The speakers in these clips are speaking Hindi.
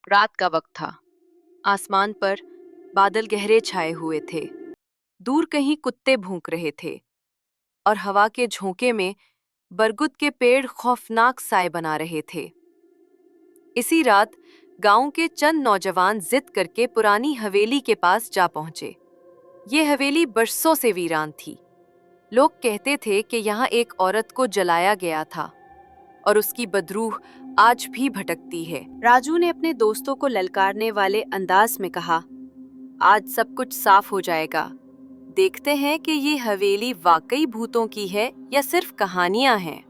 रात का वक्त था। आसमान पर बादल गहरे छाए हुए थे। दूर कहीं कुत्ते भौंक रहे थे और हवा के झोंके में बरगद के पेड़ खौफनाक साए बना रहे थे। इसी रात गांव के चंद नौजवान जिद करके पुरानी हवेली के पास जा पहुंचे। ये हवेली बरसों से वीरान थी। लोग कहते थे कि यहाँ एक औरत को जलाया गया था और उसकी बदरूह आज भी भटकती है। राजू ने अपने दोस्तों को ललकारने वाले अंदाज में कहा, आज सब कुछ साफ हो जाएगा। देखते हैं कि ये हवेली वाकई भूतों की है या सिर्फ कहानियां हैं।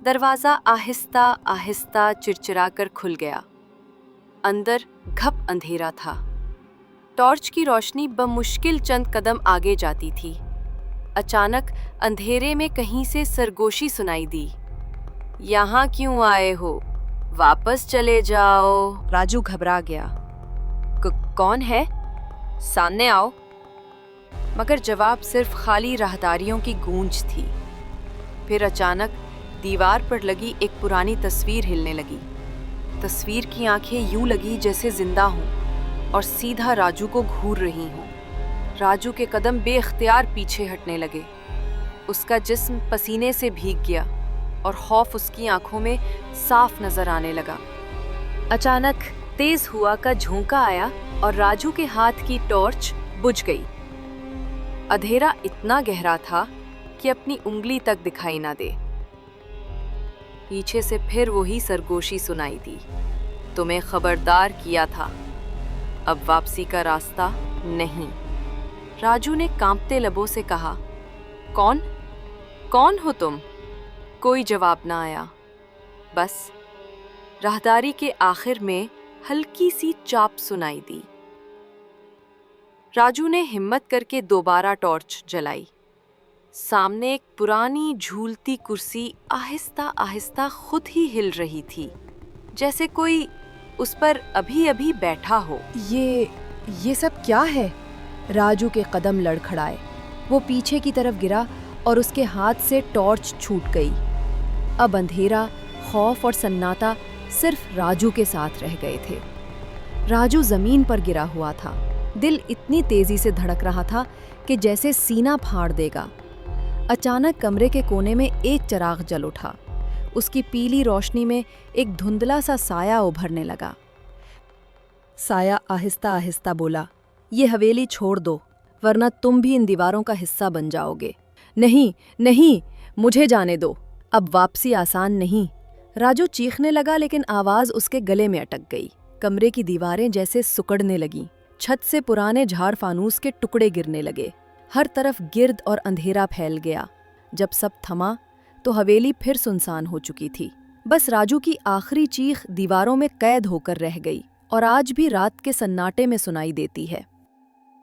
दरवाजा आहिस्ता आहिस्ता चिरचिरा कर खुल गया। अंदर घप अंधेरा था। टॉर्च की रोशनी बमुश्किल चंद कदम आगे जाती थी। अचानक अंधेरे में कहीं से सरगोशी सुनाई दी। यहाँ क्यों आए हो? वापस चले जाओ। राजू घबरा गया। कौन है? सामने आओ। मगर जवाब सिर्फ खाली राहदारियों की गूंज थी। फिर अचानक दीवार पर लगी एक पुरानी तस्वीर हिलने लगी। तस्वीर की आंखें यूं लगी जैसे जिंदा हों और सीधा राजू को घूर रही हों। राजू के कदम बेख्तियार पीछे हटने लगे। उसका जिस्म पसीने से भीग गया और खौफ उसकी आंखों में साफ नजर आने लगा। अचानक तेज हुआ का झोंका आया और राजू के हाथ की टॉर्च बुझ गई। अंधेरा इतना गहरा था कि अपनी उंगली तक दिखाई ना दे। पीछे से फिर वही सरगोशी सुनाई दी, तुम्हें खबरदार किया था, अब वापसी का रास्ता नहीं। राजू ने कांपते लबों से कहा, कौन? कौन हो तुम? कोई जवाब ना आया। बस राहदारी के आखिर में हल्की सी चाप सुनाई दी। राजू ने हिम्मत करके दोबारा टॉर्च जलाई। सामने एक पुरानी झूलती कुर्सी आहिस्ता आहिस्ता खुद ही हिल रही थी, जैसे कोई उस पर अभी अभी बैठा हो। ये सब क्या है? राजू के कदम लड़खड़ाए। वो पीछे की तरफ गिरा और उसके हाथ से टॉर्च छूट गई। अब अंधेरा, खौफ और सन्नाटा सिर्फ राजू के साथ रह गए थे। राजू जमीन पर गिरा हुआ था। दिल इतनी तेजी से धड़क रहा था कि जैसे सीना फाड़ देगा। अचानक कमरे के कोने में एक चिराग जल उठा। उसकी पीली रोशनी में एक धुंधला सा साया उभरने लगा। साया आहिस्ता आहिस्ता बोला, ये हवेली छोड़ दो, वरना तुम भी इन दीवारों का हिस्सा बन जाओगे। नहीं नहीं, मुझे जाने दो, अब वापसी आसान नहीं। राजू चीखने लगा, लेकिन आवाज उसके गले में अटक गई। कमरे की दीवारें जैसे सुकड़ने लगीं। छत से पुराने झाड़ फानूस के टुकड़े गिरने लगे। हर तरफ गिर्द और अंधेरा फैल गया। जब सब थमा तो हवेली फिर सुनसान हो चुकी थी। बस राजू की आखिरी चीख दीवारों में कैद होकर रह गई और आज भी रात के सन्नाटे में सुनाई देती है।